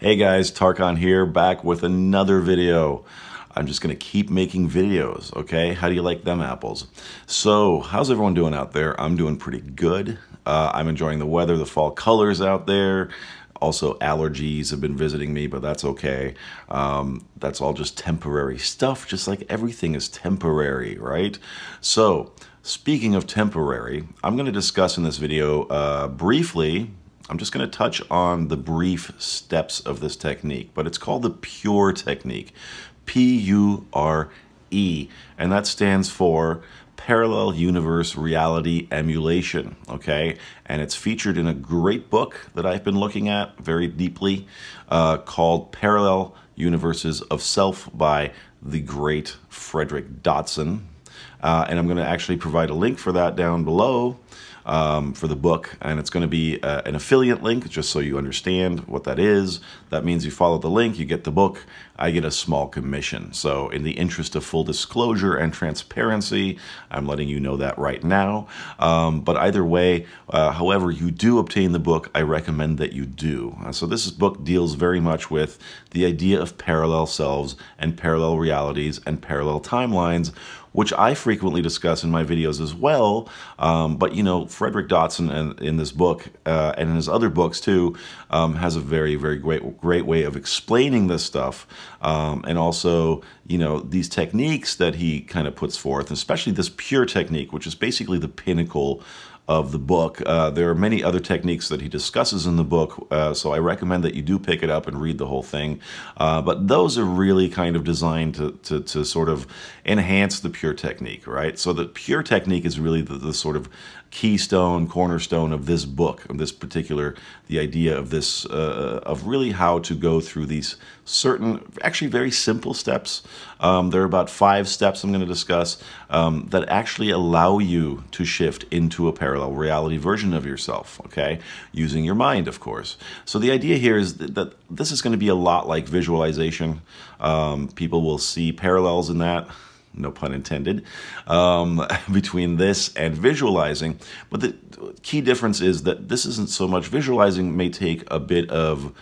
Hey guys, Tarkan here, back with another video. I'm just gonna keep making videos, okay? How do you like them apples? So, how's everyone doing out there? I'm doing pretty good. I'm enjoying the weather, the fall colors out there. Also, allergies have been visiting me, but that's okay. That's all just temporary stuff, just like everything is temporary, right? So, speaking of temporary, I'm gonna discuss in this video briefly. I'm just going to touch on the brief steps of this technique, but it's called the PURE technique, P-U-R-E, and that stands for Parallel Universe Reality Emulation, okay? And it's featured in a great book that I've been looking at very deeply called Parallel Universes of Self by the great Frederick Dodson. And I'm going to actually provide a link for that down below for the book, and it's going to be an affiliate link, just so you understand what that is. That means you follow the link, you get the book, I get a small commission. So in the interest of full disclosure and transparency, I'm letting you know that right now. But either way, however you do obtain the book, I recommend that you do. So this book deals very much with the idea of parallel selves and parallel realities and parallel timelines, which I frequently discuss in my videos as well. But you know, Frederick Dodson in this book and in his other books too has a very, very great way of explaining this stuff. And also, you know, these techniques that he kind of puts forth, especially this PURE technique, which is basically the pinnacle of the book. There are many other techniques that he discusses in the book, so I recommend that you do pick it up and read the whole thing. But those are really kind of designed to sort of enhance the PURE technique, right? So the PURE technique is really the sort of keystone, cornerstone of this book, of this particular, the idea of this, of really how to go through these certain, actually very simple steps. There are about 5 steps I'm going to discuss that actually allow you to shift into a parallel reality version of yourself, okay? Using your mind, of course. So the idea here is that this is going to be a lot like visualization. People will see parallels in that, no pun intended, between this and visualizing. But the key difference is that this isn't so much, visualizing may take a bit of,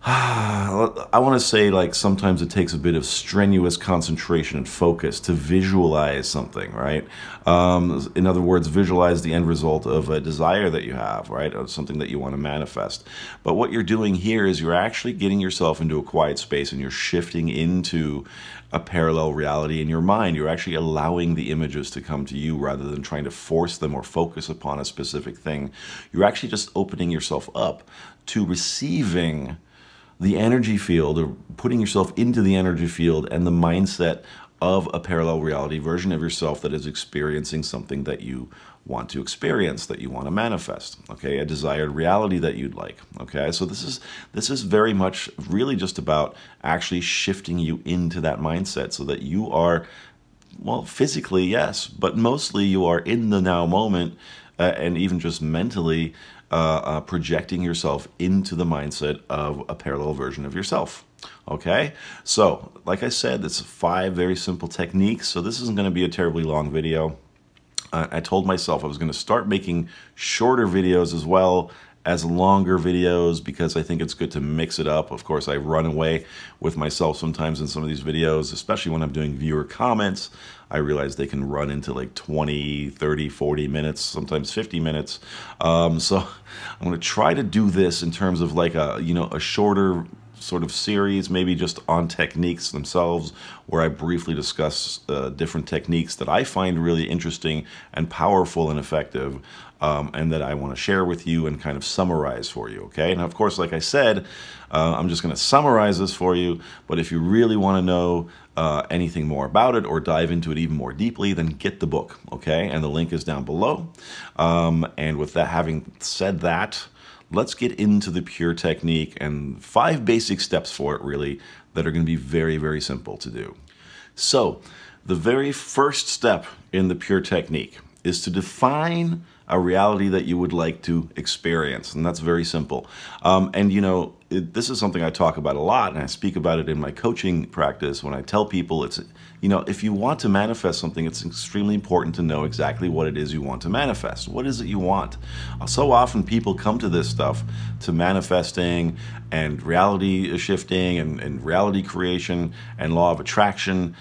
I want to say, like, sometimes it takes a bit of strenuous concentration and focus to visualize something, right? In other words, visualize the end result of a desire that you have, right? Of something that you want to manifest. But what you're doing here is you're actually getting yourself into a quiet space and you're shifting into a parallel reality in your mind. You're actually allowing the images to come to you rather than trying to force them or focus upon a specific thing. You're actually just opening yourself up to receiving the energy field, or putting yourself into the energy field and the mindset of a parallel reality version of yourself that is experiencing something that you want to experience, that you want to manifest, okay? A desired reality that you'd like, okay? So this is very much really just about actually shifting you into that mindset so that you are, well, physically, yes, but mostly you are in the now moment, and even just mentally projecting yourself into the mindset of a parallel version of yourself. Okay, so like I said, it's 5 very simple techniques, so this isn't going to be a terribly long video. I told myself I was going to start making shorter videos as well as longer videos because I think it's good to mix it up. Of course, I run away with myself sometimes in some of these videos, especially when I'm doing viewer comments. I realize they can run into like 20, 30, 40 minutes, sometimes 50 minutes. So I'm going to try to do this in terms of like a, you know, a shorter sort of series, maybe just on techniques themselves, where I briefly discuss different techniques that I find really interesting and powerful and effective, and that I want to share with you and kind of summarize for you, okay? And of course, like I said, I'm just going to summarize this for you, but if you really want to know anything more about it or dive into it even more deeply, then get the book, okay? And the link is down below. And with that, having said that, let's get into the PURE technique and 5 basic steps for it, really, that are going to be very, very simple to do. So, the very first step in the PURE technique is to define a reality that you would like to experience. And that's very simple. And you know, this is something I talk about a lot, and I speak about it in my coaching practice when I tell people it's, you know, if you want to manifest something, it's extremely important to know exactly what it is you want to manifest. What is it you want? So often people come to this stuff, to manifesting and reality shifting and reality creation and law of attraction,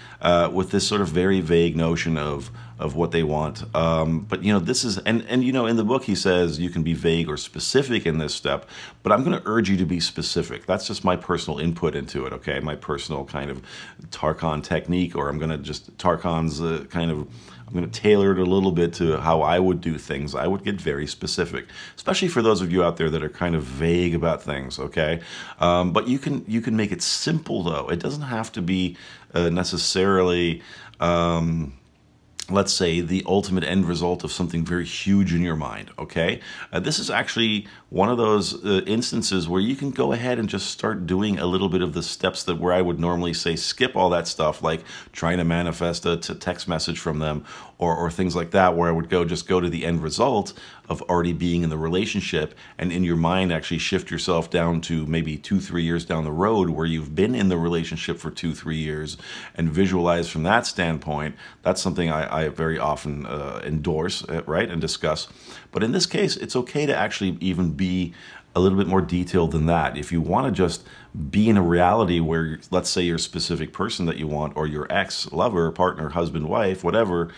with this sort of very vague notion of what they want. But you know, this is, and you know, in the book he says you can be vague or specific in this step, but I'm going to urge you to be specific. That's just my personal input into it, okay? My personal kind of Tarkan technique, or I'm going to just, Tarkan's kind of, I'm going to tailor it a little bit to how I would do things. I would get very specific, especially for those of you out there that are kind of vague about things, okay? But you can make it simple, though. It doesn't have to be necessarily, let's say, the ultimate end result of something very huge in your mind, okay? This is actually one of those instances where you can go ahead and just start doing a little bit of the steps that where I would normally say skip all that stuff, like trying to manifest a text message from them, or things like that, where I would just go to the end result of already being in the relationship, and in your mind actually shift yourself down to maybe 2-3 years down the road where you've been in the relationship for 2-3 years, and visualize from that standpoint. That's something I very often endorse, right, and discuss. But in this case, it's okay to actually even be a little bit more detailed than that. If you want to just be in a reality where, let's say, your specific person that you want, or your ex, lover, partner, husband, wife, whatever,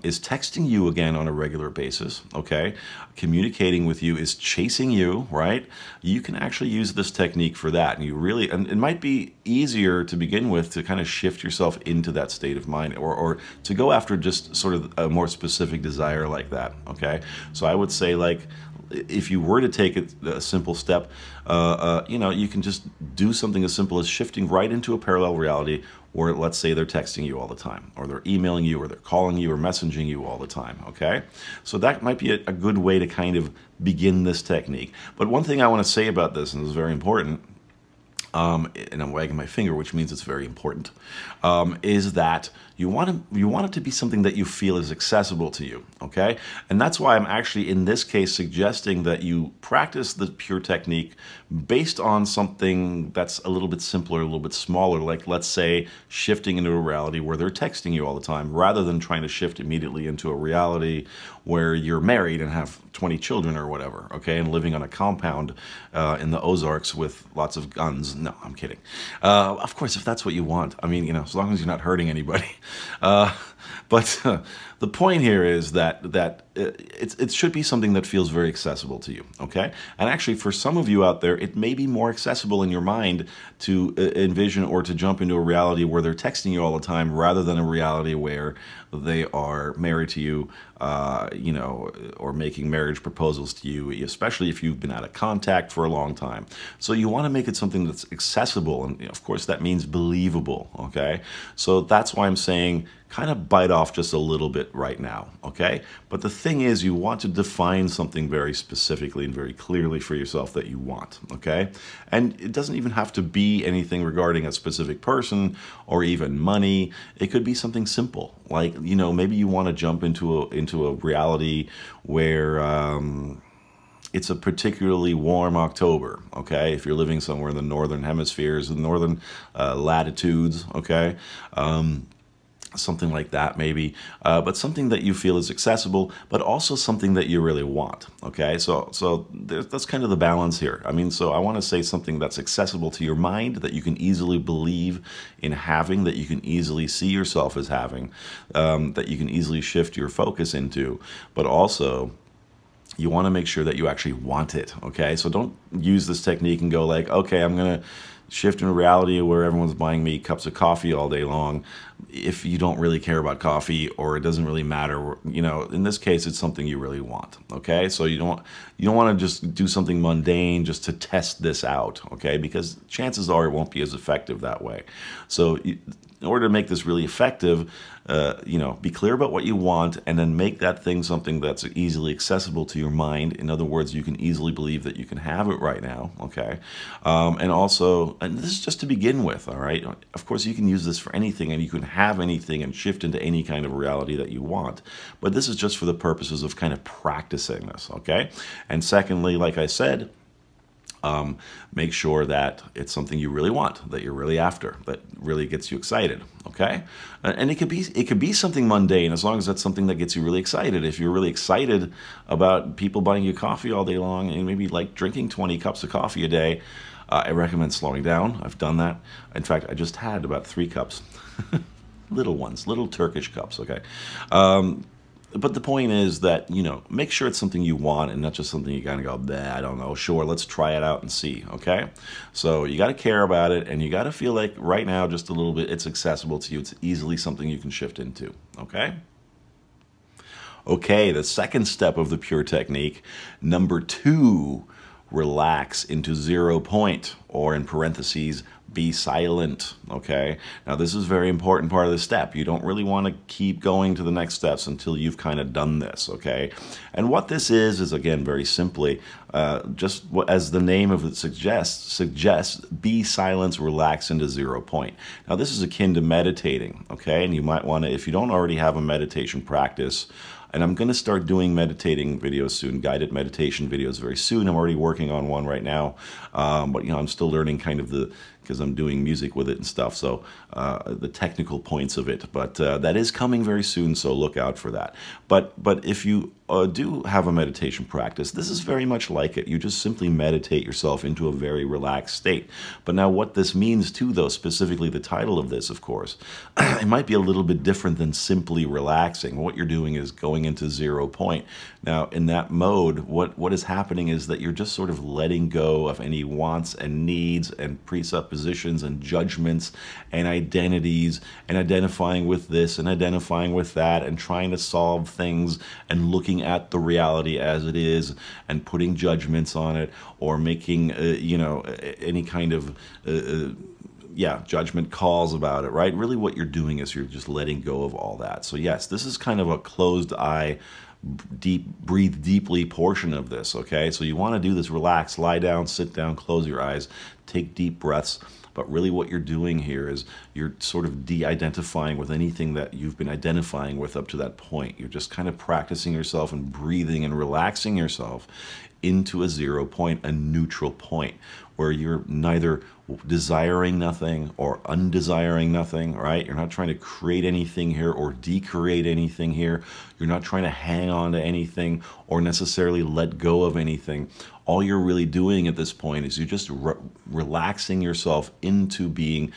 is texting you again on a regular basis, okay? Communicating with you, is chasing you, right? You can actually use this technique for that. And you really, and it might be easier to begin with to kind of shift yourself into that state of mind, or to go after just sort of a more specific desire like that, okay? So I would say, like, if you were to take a simple step, you know, you can just do something as simple as shifting right into a parallel reality where, let's say, they're texting you all the time, or they're emailing you, or they're calling you, or messaging you all the time, okay? So that might be a good way to kind of begin this technique. But one thing I want to say about this, and this is very important, and I'm wagging my finger, which means it's very important, is that you want it to be something that you feel is accessible to you, okay? And that's why I'm actually, in this case, suggesting that you practice the pure technique based on something that's a little bit simpler, a little bit smaller, like, let's say, shifting into a reality where they're texting you all the time, rather than trying to shift immediately into a reality where you're married and have 20 children or whatever, okay, and living on a compound in the Ozarks with lots of guns. No, I'm kidding. Of course, if that's what you want, I mean, you know, as long as you're not hurting anybody. But the point here is that it should be something that feels very accessible to you, okay? And actually, for some of you out there, it may be more accessible in your mind to envision or to jump into a reality where they're texting you all the time, rather than a reality where they are married to you, you know, or making marriage proposals to you, especially if you've been out of contact for a long time. So you want to make it something that's accessible, and of course that means believable, okay? So that's why I'm saying kind of bite off just a little bit right now, okay? But the thing is, you want to define something very specifically and very clearly for yourself that you want, okay? And it doesn't even have to be anything regarding a specific person or even money. It could be something simple, like, you know, maybe you want to jump into a reality where it's a particularly warm October, okay? If you're living somewhere in the northern hemispheres, the northern latitudes, okay? Something like that, maybe, but something that you feel is accessible, but also something that you really want, okay? So that's kind of the balance here. I mean, so I want to say something that's accessible to your mind, that you can easily believe in having, that you can easily see yourself as having, that you can easily shift your focus into, but also you want to make sure that you actually want it, okay? So don't use this technique and go like, okay, I'm going to shift in a reality where everyone's buying me cups of coffee all day long, if you don't really care about coffee, or it doesn't really matter. You know, in this case, it's something you really want, okay? So you don't want to just do something mundane just to test this out, okay? Because chances are it won't be as effective that way. So in order to make this really effective, be clear about what you want, and then make that thing something that's easily accessible to your mind. In other words, you can easily believe that you can have it right now, okay? And this is just to begin with, all right? Of course, you can use this for anything, and you can have anything and shift into any kind of reality that you want. But this is just for the purposes of kind of practicing this, okay? And secondly, like I said, make sure that it's something you really want, that you're really after, that really gets you excited, okay? And it could be something mundane, as long as that's something that gets you really excited. If you're really excited about people buying you coffee all day long, and maybe like drinking 20 cups of coffee a day, I recommend slowing down. I've done that. In fact, I just had about 3 cups. Little ones, little Turkish cups, okay? But the point is that, make sure it's something you want and not just something you kind of go, bah, I don't know, sure, let's try it out and see, okay? So you got to care about it, and you got to feel like right now, just a little bit, it's accessible to you. It's easily something you can shift into, okay? Okay, the second step of the pure technique, number 2, relax into 0 point, or in parentheses, be silent, okay? Now, this is a very important part of the step. You don't really want to keep going to the next steps until you've kind of done this, okay? And what this is again, very simply, just as the name of it suggests, be silent, relax into 0 point. Now, this is akin to meditating, okay? And you might want to, if you don't already have a meditation practice, and I'm going to start doing meditating videos soon, guided meditation videos very soon. I'm already working on one right now, but I'm still learning kind of because I'm doing music with it and stuff, so the technical points of it. But that is coming very soon, so look out for that. But if you do have a meditation practice, this is very much like it. You just simply meditate yourself into a very relaxed state. But now what this means too, though, specifically the title of this, of course, it might be a little bit different than simply relaxing. What you're doing is going into 0 point. Now, in that mode, what is happening is that you're just sort of letting go of any wants and needs and presuppositions and judgments and identities, and identifying with this and identifying with that, and trying to solve things and looking at the reality as it is and putting judgments on it, or making any kind of judgment calls about it, right? Really what you're doing is you're just letting go of all that. So yes, this is kind of a closed eye, breathe deeply portion of this, okay? So you want to do this, relax, lie down, sit down, close your eyes, take deep breaths. But really what you're doing here is you're sort of de-identifying with anything that you've been identifying with up to that point. You're just kind of practicing yourself and breathing and relaxing yourself into a 0 point, a neutral point, where you're neither desiring nothing or undesiring nothing, right? You're not trying to create anything here or decreate anything here. You're not trying to hang on to anything or necessarily let go of anything. All you're really doing at this point is you're just relaxing yourself into being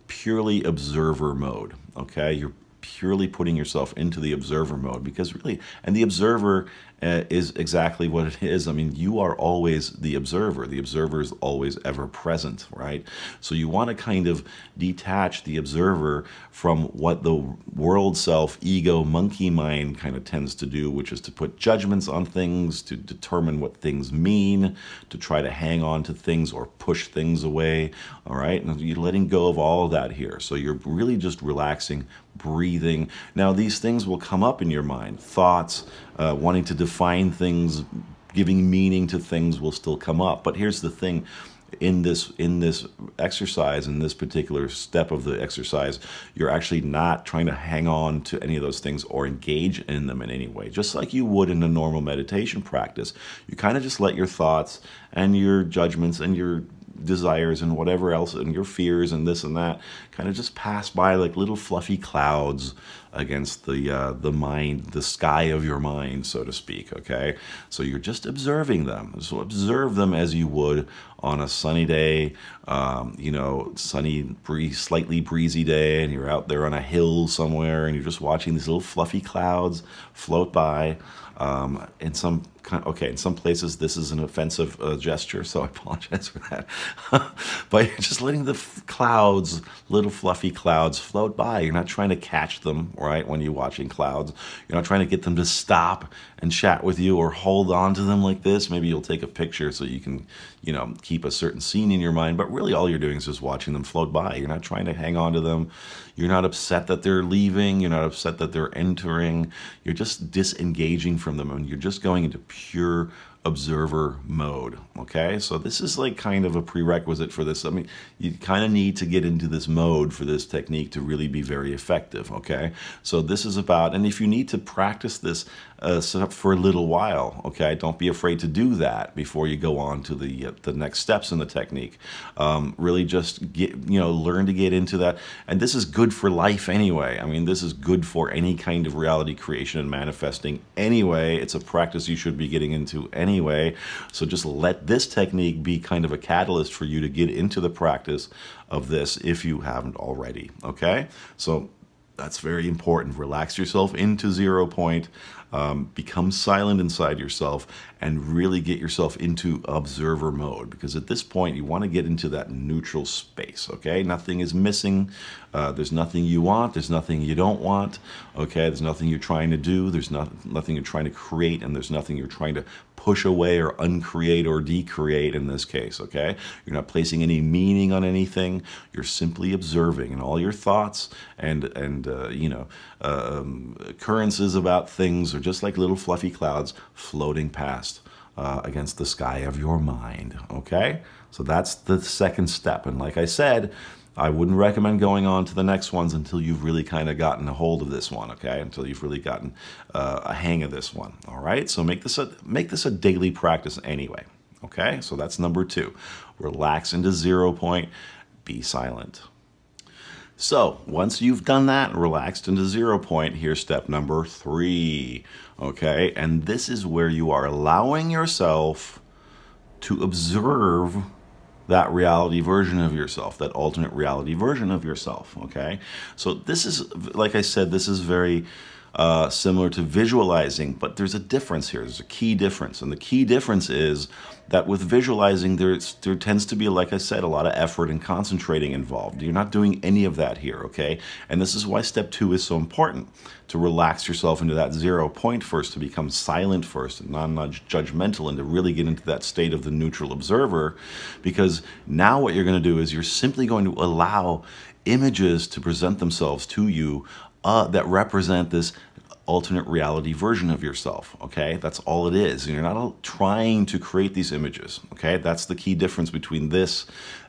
purely observer mode, okay? You're purely putting yourself into the observer mode, because really, and the observer is exactly what it is. I mean, you are always the observer. The observer is always ever present, right? So you want to kind of detach the observer from what the world self, ego, monkey mind kind of tends to do, which is to put judgments on things, to determine what things mean, to try to hang on to things or push things away, all right? And you're letting go of all of that here. So you're really just relaxing, breathing. Now, these things will come up in your mind. Thoughts, wanting to define things, giving meaning to things will still come up. But here's the thing. In this exercise, in this particular step of the exercise, you're actually not trying to hang on to any of those things or engage in them in any way, just like you would in a normal meditation practice. You kind of just let your thoughts and your judgments and your desires and whatever else and your fears and this and that kind of just pass by like little fluffy clouds against the mind, the sky of your mind, so to speak, okay? So you're just observing them. So observe them as you would on a sunny day, sunny, slightly breezy day, and you're out there on a hill somewhere, and you're just watching these little fluffy clouds float by. In some places this is an offensive gesture, so I apologize for that. But you're just letting the clouds, little fluffy clouds, float by. You're not trying to catch them, right, when you're watching clouds. You're not trying to get them to stop and chat with you or hold on to them like this. Maybe you'll take a picture so you can, keep a certain scene in your mind, but really all you're doing is just watching them float by. You're not trying to hang on to them. You're not upset that they're leaving. You're not upset that they're entering. You're just disengaging from them, and you're just going into pure observer mode. Okay, so this is like kind of a prerequisite for this. I mean, you kind of need to get into this mode for this technique to really be very effective. Okay, so this is about, and if you need to practice this for a little while, okay, don't be afraid to do that before you go on to the next steps in the technique. Really just learn to get into that, and this is good for life anyway. I mean, this is good for any kind of reality creation and manifesting anyway. It's a practice you should be getting into anyway. So just let this technique be kind of a catalyst for you to get into the practice of this if you haven't already. Okay, so that's very important. Relax yourself into 0 point. Become silent inside yourself and really get yourself into observer mode, because at this point you want to get into that neutral space. Okay, nothing is missing. There's nothing you want, there's nothing you don't want. Okay, there's nothing you're trying to do, there's nothing you're trying to create, and there's nothing you're trying to push away or uncreate or decreate in this case. Okay, you're not placing any meaning on anything. You're simply observing, and all your thoughts and occurrences about things are just like little fluffy clouds floating past against the sky of your mind. Okay, so that's the second step, and like I said, I wouldn't recommend going on to the next ones until you've really kind of gotten a hold of this one, okay? Until you've really gotten a hang of this one, all right? So make this a daily practice anyway, okay? So that's number 2. Relax into 0 point, be silent. So once you've done that, relaxed into 0 point, here's step number 3, okay? And this is where you are allowing yourself to observe that reality version of yourself, that alternate reality version of yourself, okay? So this is, like I said, this is very similar to visualizing, but there's a difference here. There's a key difference, and the key difference is that with visualizing, there tends to be, like I said, a lot of effort and concentrating involved. You're not doing any of that here, okay? And this is why step 2 is so important, to relax yourself into that 0 point first, to become silent first and non-judgmental, and to really get into that state of the neutral observer, because now what you're going to do is you're simply going to allow images to present themselves to you that represent this alternate reality version of yourself, okay? That's all it is. And you're not trying to create these images, okay? That's the key difference between this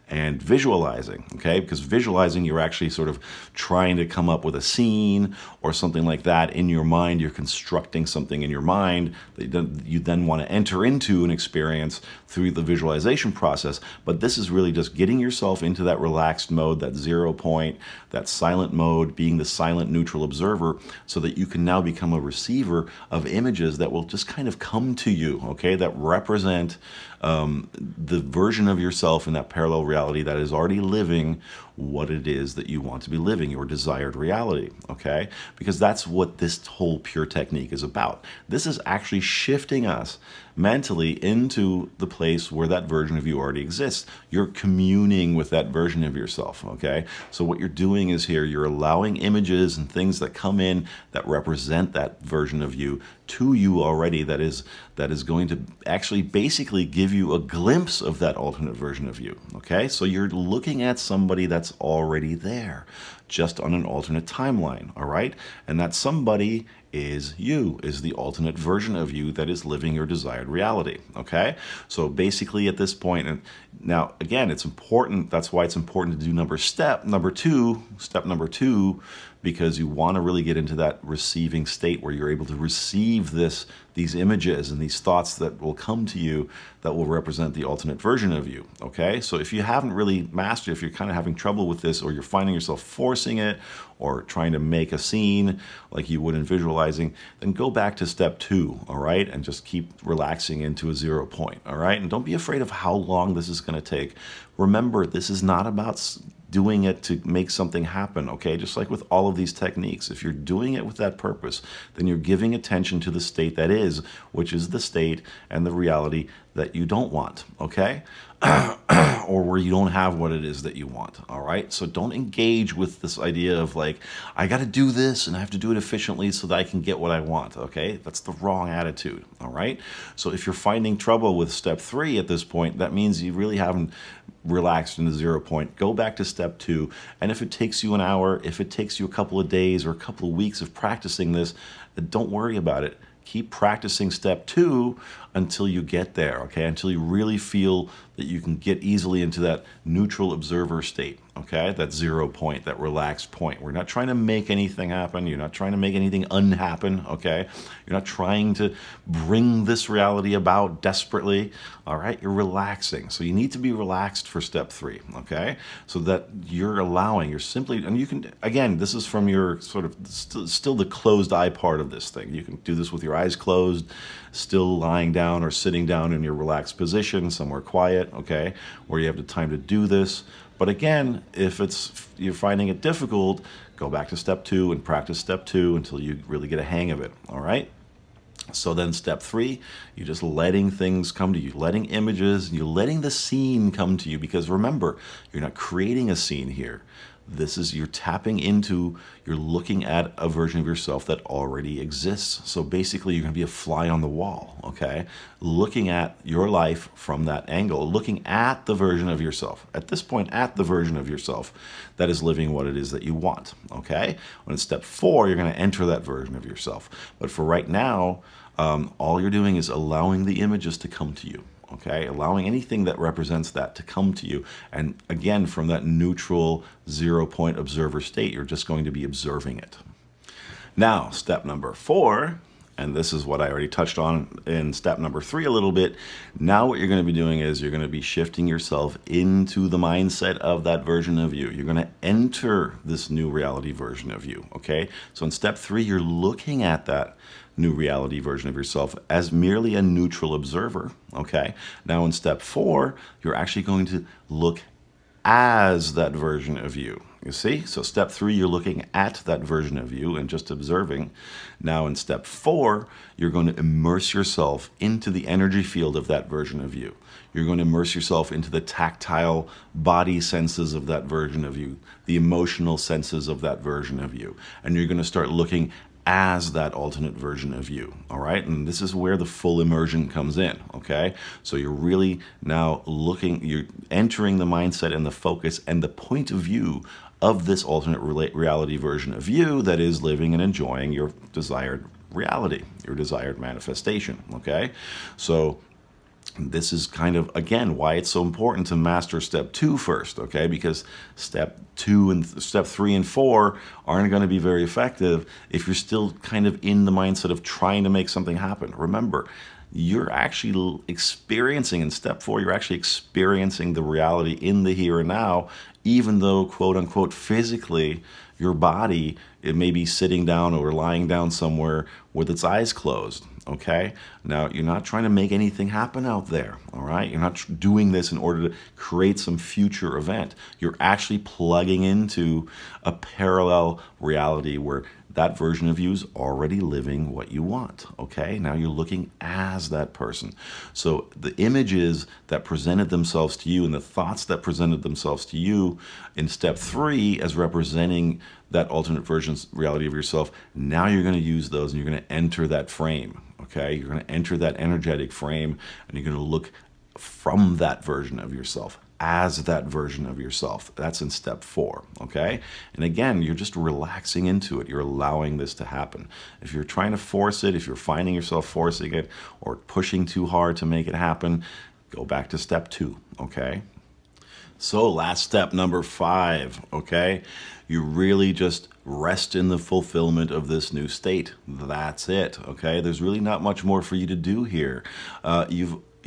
and visualizing, okay? Because visualizing, you're actually sort of trying to come up with a scene or something like that in your mind. You're constructing something in your mind that you then want to enter into an experience through the visualization process. But this is really just getting yourself into that relaxed mode, that 0 point, that silent mode, being the silent neutral observer, so that you can now become a receiver of images that will just kind of come to you, okay? That represent the version of yourself in that parallel reality that is already living what it is that you want to be living, your desired reality, okay? Because that's what this whole pure technique is about. This is actually shifting us mentally into the place where that version of you already exists. You're communing with that version of yourself, okay? So what you're doing is here, you're allowing images and things that come in that represent that version of you to you already, that is going to actually basically give you a glimpse of that alternate version of you, okay? So you're looking at somebody that's already there, just on an alternate timeline, all right? And that somebody is you, is the alternate version of you that is living your desired reality, okay? So basically at this point, and now again, it's important, that's why it's important to do step number two, because you want to really get into that receiving state where you're able to receive these images and these thoughts that will come to you that will represent the alternate version of you, okay? So if you haven't really mastered, if you're kind of having trouble with this, or you're finding yourself forcing it, or trying to make a scene like you would in visualizing, then go back to step 2, all right? And just keep relaxing into a 0 point, all right? And don't be afraid of how long this is going to take. Remember, this is not about doing it to make something happen, okay? Just like with all of these techniques, if you're doing it with that purpose, then you're giving attention to the state that is, which is the state and the reality that you don't want, okay? Or where you don't have what it is that you want, all right? So don't engage with this idea of like, I got to do this and I have to do it efficiently so that I can get what I want, okay? That's the wrong attitude, all right? So if you're finding trouble with step 3 at this point, that means you really haven't relaxed in the 0 point. Go back to step 2, and if it takes you an hour, if it takes you a couple of days or a couple of weeks of practicing this, don't worry about it. Keep practicing step 2 until you get there, okay? Until you really feel that you can get easily into that neutral observer state, okay? That 0 point, that relaxed point. We're not trying to make anything happen. You're not trying to make anything unhappen, okay? You're not trying to bring this reality about desperately, all right? You're relaxing. So you need to be relaxed for step 3, okay? So that you're allowing, you're simply, and you can, again, this is from your sort of, still the closed eye part of this thing. You can do this with your eyes closed, still lying down or sitting down in your relaxed position, somewhere quiet, okay, where you have the time to do this. But again, if you're finding it difficult, go back to step 2 and practice step 2 until you really get a hang of it, all right? So then step 3, you're just letting things come to you, letting images, you're letting the scene come to you, because remember, you're not creating a scene here. This is, you're tapping into, you're looking at a version of yourself that already exists. So basically, you're going to be a fly on the wall, okay? Looking at your life from that angle, looking at the version of yourself, at this point, at the version of yourself that is living what it is that you want, okay? When it's step 4, you're going to enter that version of yourself. But for right now, all you're doing is allowing the images to come to you. Okay, allowing anything that represents that to come to you. And again, from that neutral 0 point observer state, you're just going to be observing it. Now, step number 4, and this is what I already touched on in step number 3 a little bit. Now what you're going to be doing is you're going to be shifting yourself into the mindset of that version of you. You're going to enter this new reality version of you, okay? So in step 3, you're looking at that new reality version of yourself as merely a neutral observer, okay? Now in step 4, you're actually going to look as that version of you. You see? So step 3, you're looking at that version of you and just observing. Now in step 4, you're going to immerse yourself into the energy field of that version of you. You're going to immerse yourself into the tactile body senses of that version of you, the emotional senses of that version of you. And you're going to start looking as that alternate version of you, all right? And this is where the full immersion comes in, okay? So you're really now looking, you're entering the mindset and the focus and the point of view of this alternate reality version of you that is living and enjoying your desired reality, your desired manifestation, okay? So this is kind of, again, why it's so important to master step 2 first, okay? Because step 2 and step 3 and 4 aren't going to be very effective if you're still kind of in the mindset of trying to make something happen. Remember, you're actually experiencing, in step 4, you're actually experiencing the reality in the here and now, even though, quote unquote, physically, your body, it may be sitting down or lying down somewhere with its eyes closed, okay? Now, you're not trying to make anything happen out there, all right? You're not doing this in order to create some future event. You're actually plugging into a parallel reality where that version of you is already living what you want, okay? Now you're looking as that person. So the images that presented themselves to you and the thoughts that presented themselves to you in step 3 as representing that alternate version's reality of yourself, now you're going to use those and you're going to enter that frame, okay? You're going to enter that energetic frame and you're going to look from that version of yourself, as that version of yourself. That's in step 4, okay? And again, you're just relaxing into it. You're allowing this to happen. If you're trying to force it, if you're finding yourself forcing it or pushing too hard to make it happen, go back to step 2, okay? So last step, number 5, okay? You really just rest in the fulfillment of this new state. That's it, okay? There's really not much more for you to do here.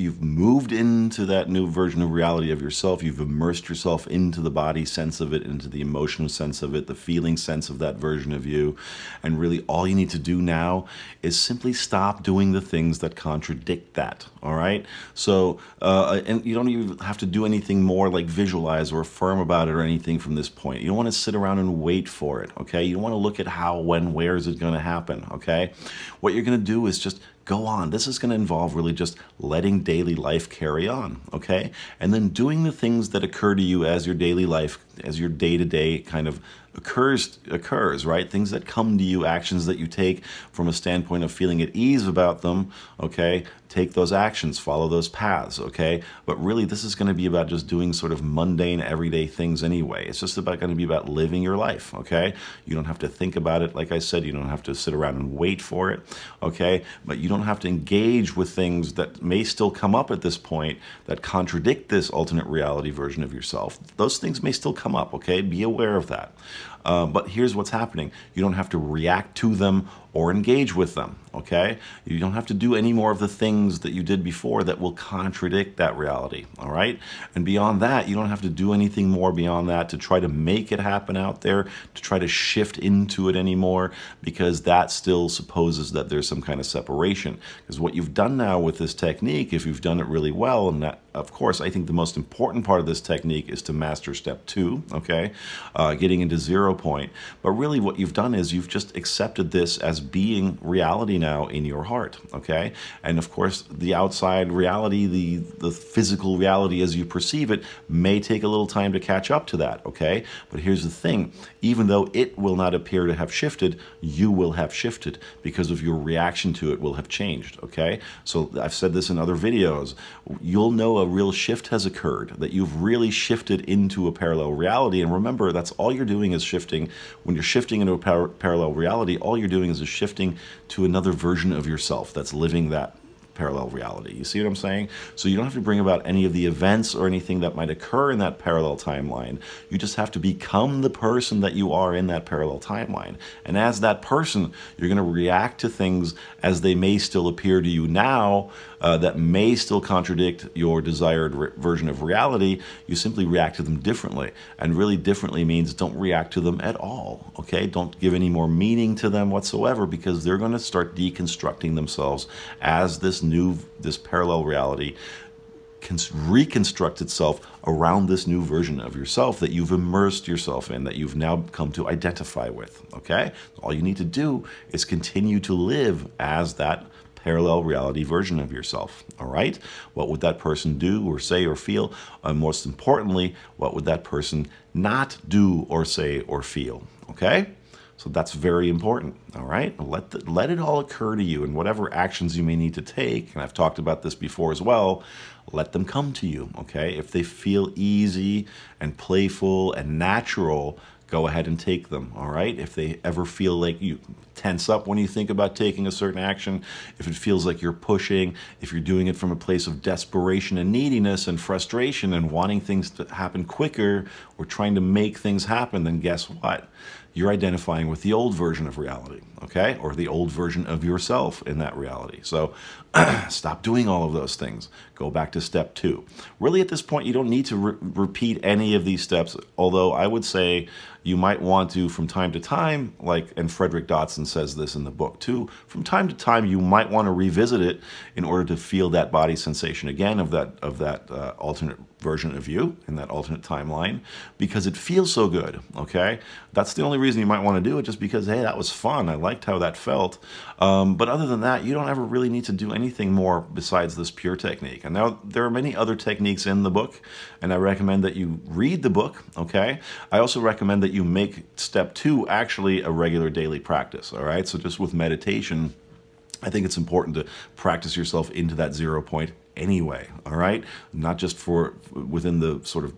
You've moved into that new version of reality of yourself. You've immersed yourself into the body sense of it, into the emotional sense of it, the feeling sense of that version of you. And really all you need to do now is simply stop doing the things that contradict that, all right? So, and you don't even have to do anything more like visualize or affirm about it or anything from this point. You don't want to sit around and wait for it, okay? You don't want to look at how, when, where is it going to happen, okay? What you're going to do is just go on. This is going to involve really just letting daily life carry on, okay? And then doing the things that occur to you as your daily life, as your day-to-day kind of occurs, right? Things that come to you, actions that you take from a standpoint of feeling at ease about them, okay? Take those actions, follow those paths, okay? But really, this is going to be about just doing sort of mundane, everyday things anyway. It's just going to be about living your life, okay? You don't have to think about it. Like I said, you don't have to sit around and wait for it, okay? But you don't have to engage with things that may still come up at this point that contradict this alternate reality version of yourself. Those things may still come up, okay? Be aware of that. But here's what's happening. You don't have to react to them or engage with them, okay? You don't have to do any more of the things that you did before that will contradict that reality, all right? And beyond that, you don't have to do anything more beyond that to try to make it happen out there, to try to shift into it anymore, because that still supposes that there's some kind of separation. Because what you've done now with this technique, if you've done it really well, and that, of course, I think the most important part of this technique is to master step 2, okay? Getting into 0 point. But really what you've done is you've just accepted this as being reality now in your heart, okay? And of course, the outside reality, the physical reality as you perceive it, may take a little time to catch up to that, okay? But here's the thing, even though it will not appear to have shifted, you will have shifted because of your reaction to it will have changed, okay? So I've said this in other videos, you'll know a real shift has occurred, that you've really shifted into a parallel reality. And remember, that's all you're doing is shifting. When you're shifting into a parallel reality, all you're doing is shifting to another version of yourself that's living that parallel reality. You see what I'm saying? So you don't have to bring about any of the events or anything that might occur in that parallel timeline. You just have to become the person that you are in that parallel timeline. And as that person, you're going to react to things as they may still appear to you now, that may still contradict your desired version of reality. You simply react to them differently. And really differently means don't react to them at all, okay? Don't give any more meaning to them whatsoever, because they're going to start deconstructing themselves as this parallel reality can reconstruct itself around this new version of yourself that you've immersed yourself in, that you've now come to identify with, okay? All you need to do is continue to live as that parallel reality version of yourself, all right? What would that person do or say or feel? And most importantly, what would that person not do or say or feel, okay? So that's very important, all right? Let it all occur to you, and whatever actions you may need to take, and I've talked about this before as well, let them come to you, okay? If they feel easy and playful and natural, go ahead and take them, all right? If they ever feel like you tense up when you think about taking a certain action, if it feels like you're pushing, if you're doing it from a place of desperation and neediness and frustration and wanting things to happen quicker or trying to make things happen, then guess what? You're identifying with the old version of reality, okay? Or the old version of yourself in that reality. So stop doing all of those things. Go back to step 2. Really, at this point, you don't need to repeat any of these steps, although I would say you might want to, from time to time, and Frederick Dodson says this in the book too, from time to time you might want to revisit it in order to feel that body sensation again of that alternate version of you in that alternate timeline, because it feels so good, okay? That's the only reason you might want to do it, just because, hey, that was fun. I liked how that felt. But other than that, you don't ever really need to do anything more besides this pure technique. And now there are many other techniques in the book, and I recommend that you read the book, okay? I also recommend that you make step 2 actually a regular daily practice, all right? So just with meditation, I think it's important to practice yourself into that 0 point anyway, all right? Not just within the sort of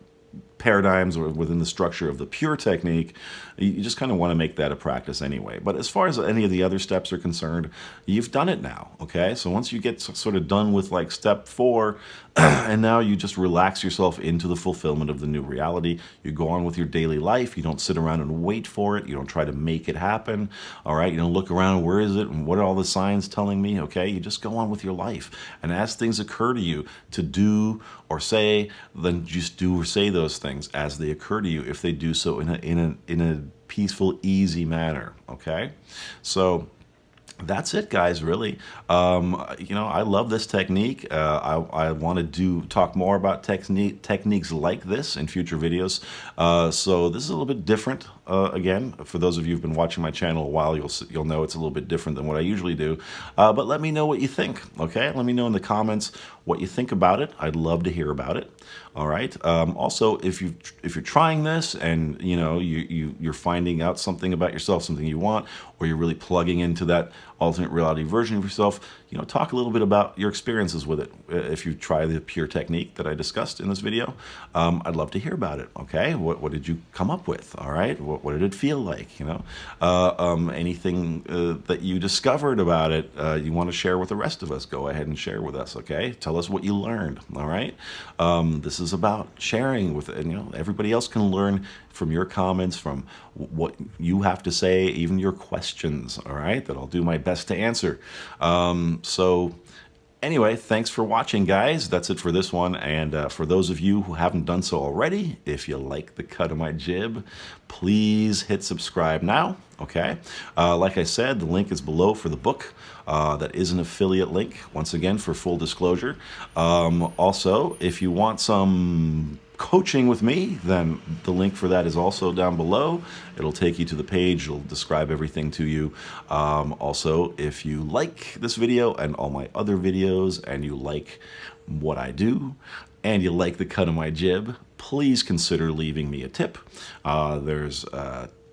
paradigms or within the structure of the pure technique. You just kind of want to make that a practice anyway. But as far as any of the other steps are concerned, you've done it now, okay? So once you get sort of done with step 4, and now you just relax yourself into the fulfillment of the new reality. You go on with your daily life. You don't sit around and wait for it. You don't try to make it happen, all right? You don't look around, where is it, and what are all the signs telling me, okay? You just go on with your life. And as things occur to you to do or say, then just do or say those things as they occur to you, if they do so in a peaceful, easy manner, okay? So that's it, guys, really. You know, I love this technique. I want to talk more about techniques like this in future videos. So this is a little bit different. Again, for those of you who've been watching my channel a while, you'll know it's a little bit different than what I usually do. But let me know what you think, okay? Let me know in the comments what you think about it. I'd love to hear about it. All right. Also, if you're trying this and you know you're finding out something about yourself, something you want, or you're really plugging into that alternate reality version of yourself, you know, talk a little bit about your experiences with it. If you try the pure technique that I discussed in this video, I'd love to hear about it. Okay, what did you come up with? All right, what did it feel like? You know, anything that you discovered about it, you want to share with the rest of us? Go ahead and share with us. Okay, tell us what you learned. All right, this is about sharing with it. You know, everybody else can learn from your comments, from what you have to say, even your questions. All right, that I'll do my best to answer. So anyway, thanks for watching, guys. That's it for this one. And for those of you who haven't done so already, if you like the cut of my jib, please hit subscribe now. Okay. Like I said, the link is below for the book. That is an affiliate link, once again, for full disclosure. Also, if you want some coaching with me, then the link for that is also down below. It'll take you to the page. It'll describe everything to you. Also, if you like this video and all my other videos, and you like what I do, and you like the cut of my jib, please consider leaving me a tip. There's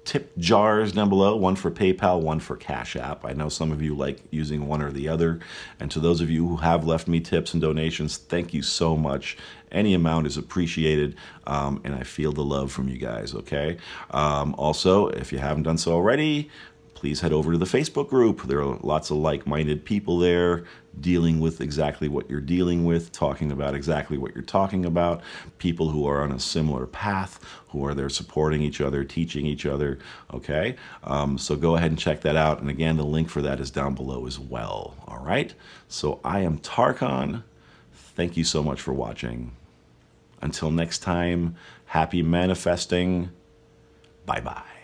tip jars down below, one for PayPal, one for Cash App. I know some of you like using one or the other. And to those of you who have left me tips and donations, thank you so much. Any amount is appreciated, and I feel the love from you guys, okay? Also, if you haven't done so already, please head over to the Facebook group. There are lots of like-minded people there dealing with exactly what you're dealing with, talking about exactly what you're talking about, people who are on a similar path, who are there supporting each other, teaching each other, okay? So go ahead and check that out. And again, the link for that is down below as well, all right? So I am 𝗙𝗏. Thank you so much for watching. Until next time, happy manifesting. Bye-bye.